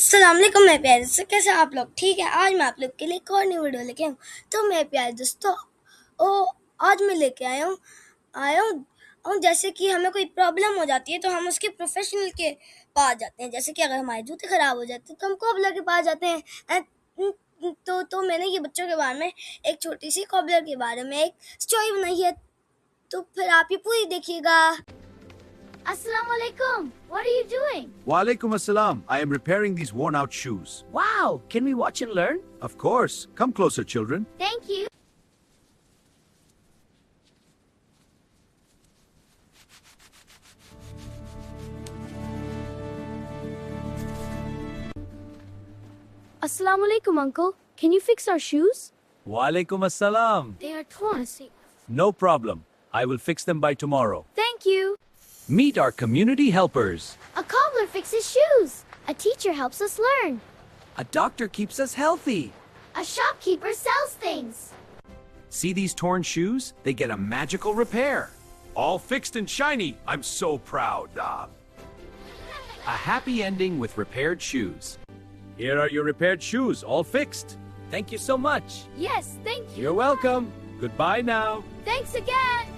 अस्सलाम वालेकुम मेरे प्यारे दोस्तों, कैसे हैं आप लोग? ठीक है, आज मैं आप लोग के लिए एक और न्यू वीडियो लेके आया हूँ। तो मेरे प्यारे दोस्तों, आज मैं लेके आया हूँ जैसे कि हमें कोई प्रॉब्लम हो जाती है तो हम उसके प्रोफेशनल के पास जाते हैं। जैसे कि अगर हमारे जूते ख़राब हो जाते हैं तो हम कॉबलर के पास जाते हैं। तो मैंने ये बच्चों के बारे में एक छोटी सी कॉबलर के बारे में एक स्टोरी बनाई है, तो फिर आप ये पूरी देखिएगा। Assalamu alaikum. What are you doing? Walaikum assalam. I am repairing these worn out shoes. Wow, can we watch and learn? Of course. Come closer, children. Thank you. Assalamu alaikum, uncle. Can you fix our shoes? Walaikum assalam. They are torn. No problem. I will fix them by tomorrow. Thank you. Meet our community helpers. A cobbler fixes shoes. A teacher helps us learn. A doctor keeps us healthy. A shopkeeper sells things. See these torn shoes? They get a magical repair. All fixed and shiny. I'm so proud. A happy ending with repaired shoes. Here are your repaired shoes, all fixed. Thank you so much. Yes, thank you. You're welcome. Goodbye now. Thanks again.